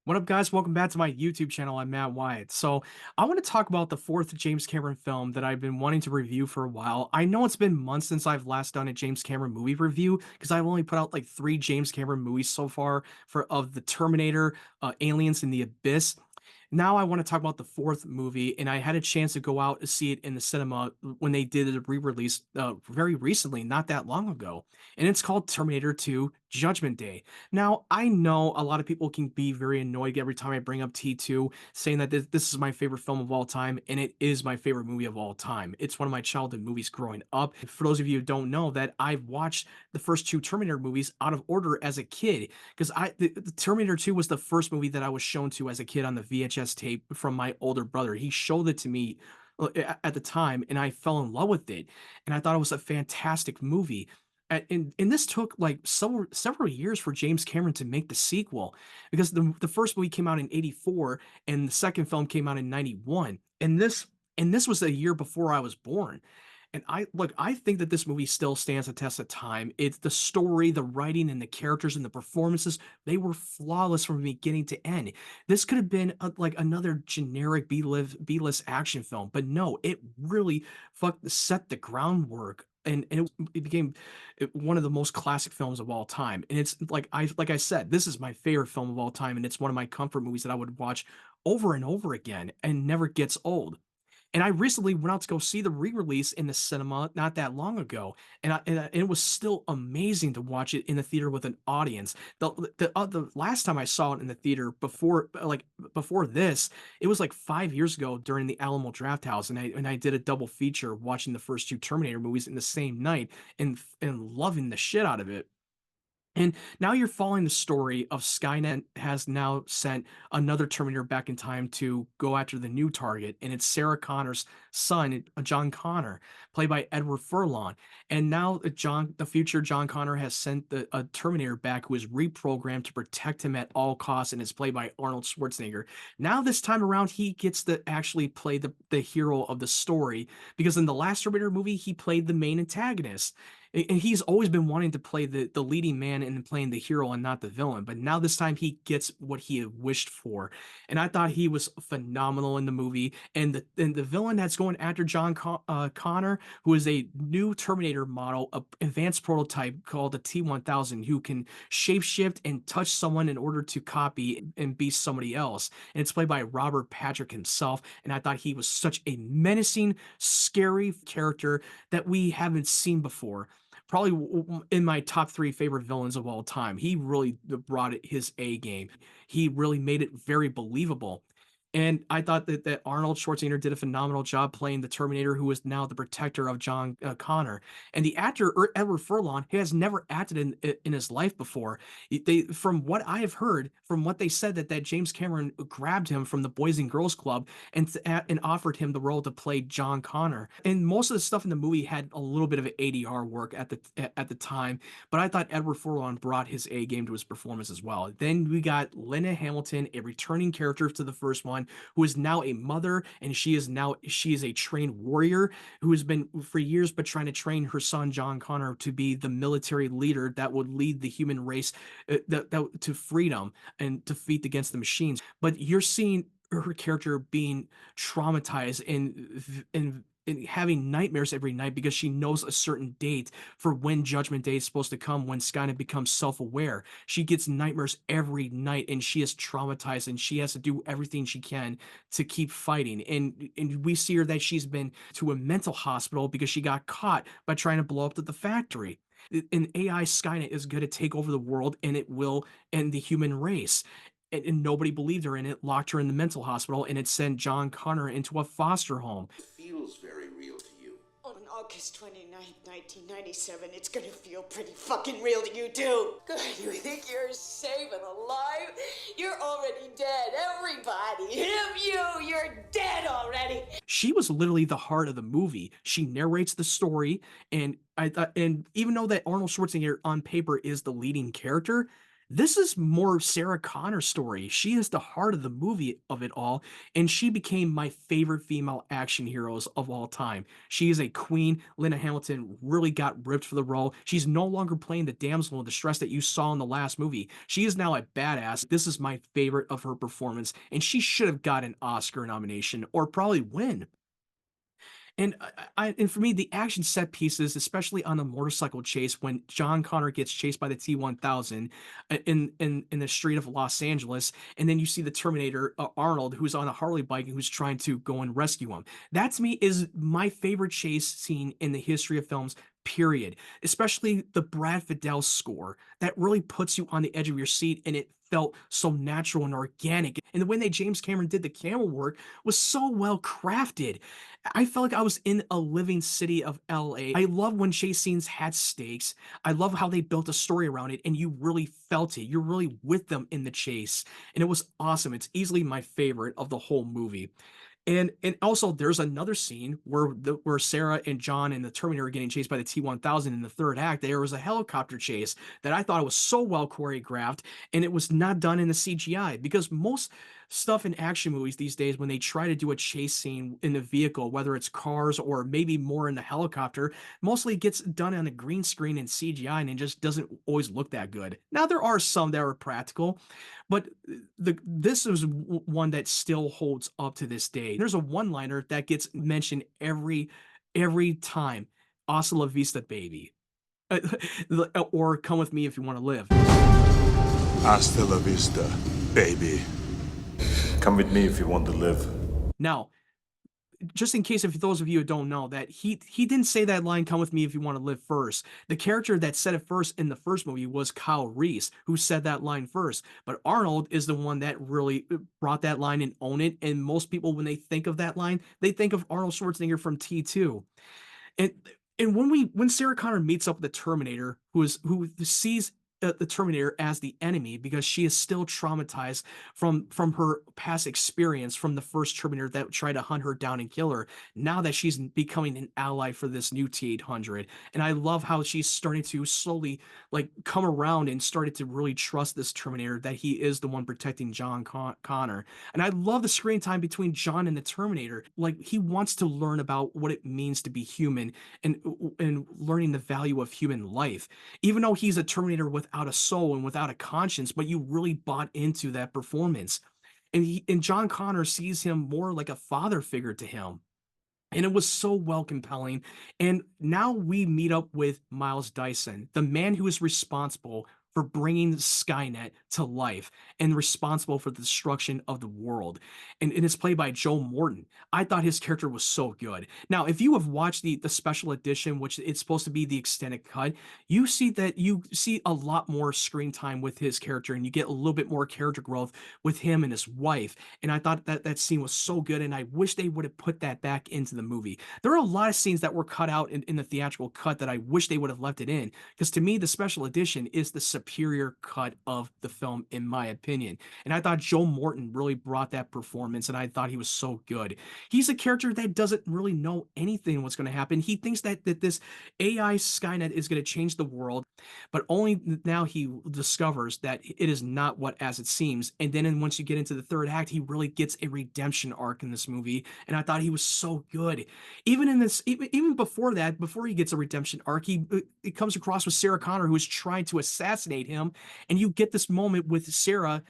What up, guys? Welcome back to my YouTube channel. I'm Matt Wyatt. So, I want to talk about the fourth James Cameron film that I've been wanting to review for a while. I know it's been months since I've last done a James Cameron movie review because I've only put out like three James Cameron movies so far for of the Terminator, Aliens, and the Abyss. Now I want to talk about the fourth movie, and I had a chance to go out to see it in the cinema when they did a re-release very recently, not that long ago. And it's called Terminator 2 Judgment Day. Now, I know a lot of people can be very annoyed every time I bring up T2, saying that this is my favorite film of all time, and it is my favorite movie of all time. It's one of my childhood movies growing up. For those of you who don't know that, I've watched the first two Terminator movies out of order as a kid, because the Terminator 2 was the first movie that I was shown to as a kid on the VHS tape from my older brother. He showed it to me at the time, and I fell in love with it, and I thought it was a fantastic movie. And this took like several years for James Cameron to make the sequel, because the first movie came out in 84 and the second film came out in 91. And this was a year before I was born. And I think that this movie still stands the test of time. It's the story, the writing, and the characters and the performances. They were flawless from beginning to end. This could have been like another generic B-list action film, but no, it really set the groundwork. And it became one of the most classic films of all time. And it's like I said, this is my favorite film of all time, and it's one of my comfort movies that I would watch over and over again and never gets old. And I recently went out to go see the re-release in the cinema not that long ago, and it was still amazing to watch it in the theater with an audience. The last time I saw it in the theater before this, it was like 5 years ago during the Alamo Drafthouse, and I did a double feature watching the first two Terminator movies in the same night and loving the shit out of it. And now you're following the story of Skynet has now sent another Terminator back in time to go after the new target, and it's Sarah Connor's son, John Connor, played by Edward Furlong. And now the future John Connor has sent a Terminator back who is reprogrammed to protect him at all costs, and is played by Arnold Schwarzenegger. Now this time around, he gets to actually play the hero of the story, because in the last Terminator movie, he played the main antagonist. And he's always been wanting to play the leading man and playing the hero and not the villain. But now this time he gets what he had wished for. And I thought he was phenomenal in the movie. And the villain that's going after Connor, who is a new Terminator model, an advanced prototype called the T-1000, who can shapeshift and touch someone in order to copy and be somebody else. And it's played by Robert Patrick himself. And I thought he was such a menacing, scary character that we haven't seen before. Probably in my top three favorite villains of all time. He really brought it his A game. He really made it very believable. And I thought that Arnold Schwarzenegger did a phenomenal job playing the Terminator, who is now the protector of John Connor. And the actor Edward Furlong, he has never acted in his life before. From what I have heard, from what they said, that James Cameron grabbed him from the Boys and Girls Club and offered him the role to play John Connor. And most of the stuff in the movie had a little bit of ADR work at the time, but I thought Edward Furlong brought his A game to his performance as well. Then we got Linda Hamilton, a returning character to the first one, who is now a mother, and she is a trained warrior who has been for years but trying to train her son John Connor to be the military leader that would lead the human race to freedom and defeat against the machines. But you're seeing her character being traumatized and having nightmares every night because she knows a certain date for when Judgment Day is supposed to come, when Skynet becomes self-aware. She gets nightmares every night, and she is traumatized, and she has to do everything she can to keep fighting. And we see her that she's been to a mental hospital because she got caught by trying to blow up the factory. An AI Skynet is going to take over the world, and it will end the human race. And nobody believed her, and it locked her in the mental hospital, and it sent John Connor into a foster home. Feels very real to you. On August 29th, 1997, it's gonna feel pretty fucking real to you too. God, you think you're safe and alive? You're already dead. Everybody, you're dead already. She was literally the heart of the movie. She narrates the story, and I thought, and even though that Arnold Schwarzenegger on paper is the leading character, This is more Sarah Connor's story. She is the heart of the movie of it all, and she became my favorite female action heroes of all time. She is a queen. Linda Hamilton really got ripped for the role. She's no longer playing the damsel in distress that you saw in the last movie. She is now a badass. This is my favorite of her performance, and she should have got an Oscar nomination or probably win. And and for me, the action set pieces, especially on the motorcycle chase when John Connor gets chased by the T-1000 in the street of Los Angeles, and then you see the Terminator Arnold, who's on a Harley bike and who's trying to go and rescue him. That to me is my favorite chase scene in the history of films. Period. Especially the Brad Fidel score that really puts you on the edge of your seat, and it felt so natural and organic. And the way that James Cameron did the camera work was so well crafted. I felt like I was in a living city of LA. I love when chase scenes had stakes. I love how they built a story around it and you really felt it. You're really with them in the chase. And it was awesome. It's easily my favorite of the whole movie. And also there's another scene where Sarah and John and the Terminator are getting chased by the T-1000 in the third act. There was a helicopter chase that I thought was so well choreographed, and it was not done in the CGI because most stuff in action movies these days, when they try to do a chase scene in the vehicle, whether it's cars or maybe more in the helicopter, mostly gets done on a green screen and CGI, and it just doesn't always look that good. Now there are some that are practical, but this is one that still holds up to this day. There's a one-liner that gets mentioned every time. Hasta la vista, baby. Or come with me if you want to live. Hasta la vista, baby. Come with me if you want to live. Now, just in case if those of you who don't know that he didn't say that line, come with me if you want to live, first. The character that said it first in the first movie was Kyle Reese, who said that line first. But Arnold is the one that really brought that line and owned it. And most people, when they think of that line, they think of Arnold Schwarzenegger from T2. And when Sarah Connor meets up with the Terminator, who sees the Terminator as the enemy because she is still traumatized from her past experience from the first Terminator that tried to hunt her down and kill her. Now that she's becoming an ally for this new T-800, and I love how she's starting to slowly like come around and started to really trust this Terminator, that he is the one protecting John Connor. And I love the screen time between John and the Terminator. Like, he wants to learn about what it means to be human and learning the value of human life, even though he's a Terminator without a soul and without a conscience, but you really bought into that performance. And John Connor sees him more like a father figure to him. And it was so well compelling. And now we meet up with Miles Dyson, the man who is responsible for bringing Skynet to life and responsible for the destruction of the world. And it's played by Joe Morton. I thought his character was so good. Now, if you have watched the special edition, which it's supposed to be the extended cut, you see a lot more screen time with his character, and you get a little bit more character growth with him and his wife. And I thought that scene was so good, and I wish they would have put that back into the movie. There are a lot of scenes that were cut out in the theatrical cut that I wish they would have left it in, because to me, the special edition is the superior cut of the film, in my opinion. And I thought Joe Morton really brought that performance, and I thought he was so good. He's a character that doesn't really know anything what's going to happen. He thinks that this AI Skynet is going to change the world, but only now he discovers that it is not what as it seems. And then once you get into the third act, he really gets a redemption arc in this movie, and I thought he was so good. Even in this, even before that, before he gets a redemption arc, it comes across with Sarah Connor, who is trying to assassinate him, and you get this moment with Sarah,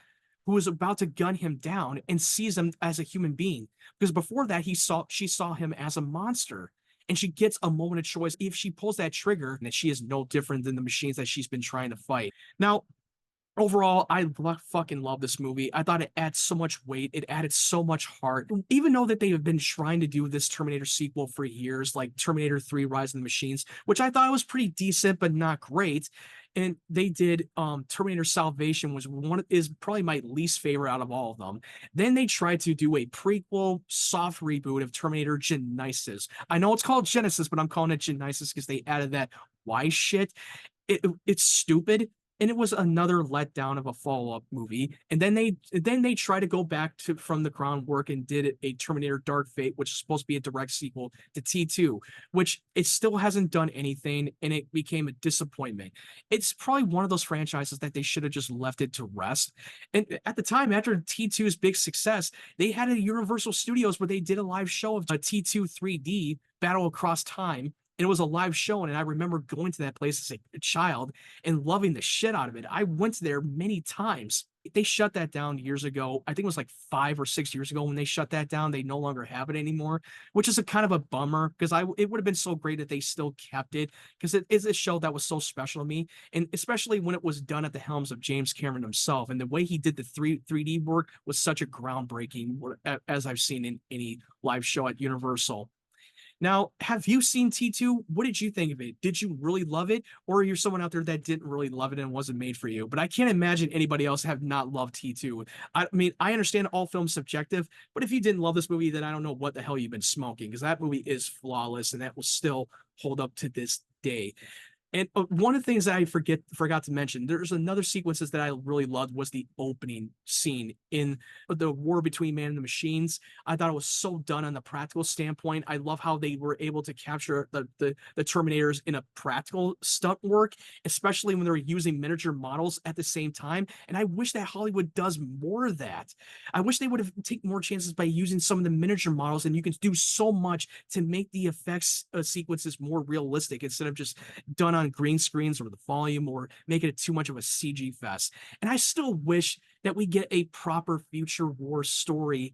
who is about to gun him down and sees him as a human being, because before that she saw him as a monster. And she gets a moment of choice. If she pulls that trigger, that she is no different than the machines that she's been trying to fight. Now, overall, I fucking love this movie. I thought it adds so much weight. It added so much heart. Even though that they have been trying to do this Terminator sequel for years, like Terminator 3 Rise of the Machines, which I thought was pretty decent, but not great. And they did Terminator Salvation, was probably my least favorite out of all of them. Then they tried to do a prequel soft reboot of Terminator Genisys. I know it's called Genesis, but I'm calling it Genisys because they added that Y shit. It's stupid. and it was another letdown of a follow-up movie. And then they try to go back to from the groundwork and did a Terminator Dark Fate, which is supposed to be a direct sequel to T2, which it still hasn't done anything, and it became a disappointment. It's probably one of those franchises that they should have just left it to rest. And at the time, after T2's big success, they had a Universal Studios where they did a live show of a T2 3D Battle Across Time. And it was a live show, and I remember going to that place as a child and loving the shit out of it. I went there many times. They shut that down years ago. I think it was like 5 or 6 years ago when they shut that down. They no longer have it anymore, which is a kind of a bummer because it would have been so great if they still kept it because it is a show that was so special to me, and especially when it was done at the helms of James Cameron himself, and the way he did the 3D work was such a groundbreaking as I've seen in any live show at Universal. Now, have you seen T2? What did you think of it? Did you really love it? Or you're someone out there that didn't really love it and wasn't made for you? But I can't imagine anybody else have not loved T2. I mean, I understand all films subjective, but if you didn't love this movie, then I don't know what the hell you've been smoking, because that movie is flawless and that will still hold up to this day. And one of the things that I forgot to mention, there's another sequences that I really loved was the opening scene in the war between man and the machines. I thought it was so done on the practical standpoint. I love how they were able to capture the Terminators in a practical stunt work, especially when they were using miniature models at the same time. And I wish that Hollywood does more of that. I wish they would have taken more chances by using some of the miniature models, and you can do so much to make the effects sequences more realistic instead of just done on green screens or the volume or making it too much of a CG fest. And I still wish that we get a proper future war story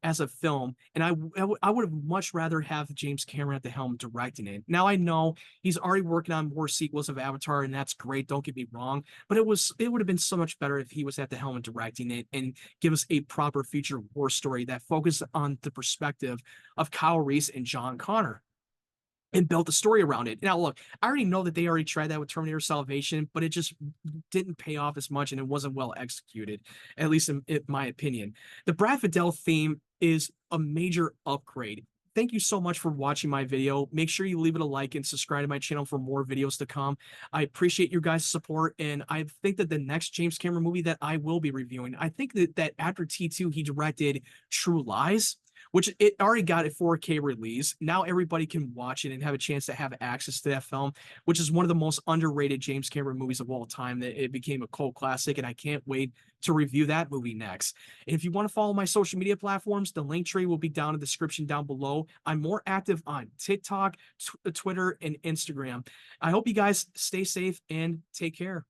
as a film. And I would have much rather have James Cameron at the helm directing it. Now I know he's already working on more sequels of Avatar, and that's great. Don't get me wrong, but it would have been so much better if he was at the helm and directing it and give us a proper future war story that focused on the perspective of Kyle Reese and John Connor and built a story around it. Now, look, I already know that they already tried that with Terminator Salvation, but it just didn't pay off as much and it wasn't well executed, at least in my opinion. The Brad Fidel theme is a major upgrade. Thank you so much for watching my video. Make sure you leave it a like and subscribe to my channel for more videos to come. I appreciate your guys' support, and I think that the next James Cameron movie that I will be reviewing, I think that after T2, he directed True Lies, which it already got a 4K release. Now everybody can watch it and have a chance to have access to that film, which is one of the most underrated James Cameron movies of all time. That it became a cult classic, and I can't wait to review that movie next. And if you want to follow my social media platforms, the link tree will be down in the description down below. I'm more active on TikTok, Twitter, and Instagram. I hope you guys stay safe and take care.